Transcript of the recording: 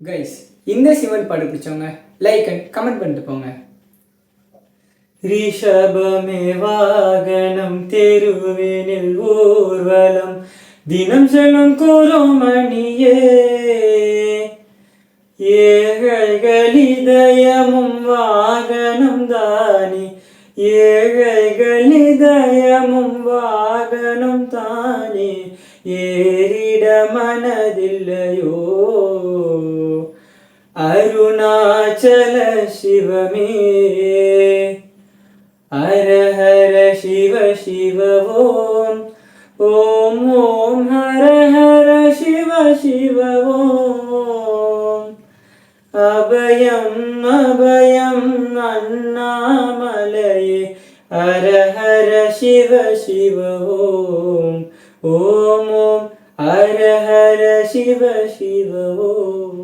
Guys, இந்த சிவன் பாடு பிடிச்சவங்க லைக் அண்ட் கமெண்ட் பண்ணிட்டு போங்க. ரிஷபமே வாகனம் தெருவினில் ஊர்வலம் தினம் செல்லும் குருமணியே, ஏழைகள் இதயமும் வாகனம் தானே, ஏழைகள் இதயமும் வாகனம் தானே, ஏறிட மனதில்லையோ அருணாச்சல சிவமே, ஹர ஹர சிவ சிவ ஓம், ஓம் ஓம் ஹர ஹர சிவ சிவ ஓம், அபயம் அபயம் அண்ணாமலையே, ஹர ஹர சிவ சிவ ஓம், ஓம் ஓம் ஹர ஹர சிவ சிவ ஓம்.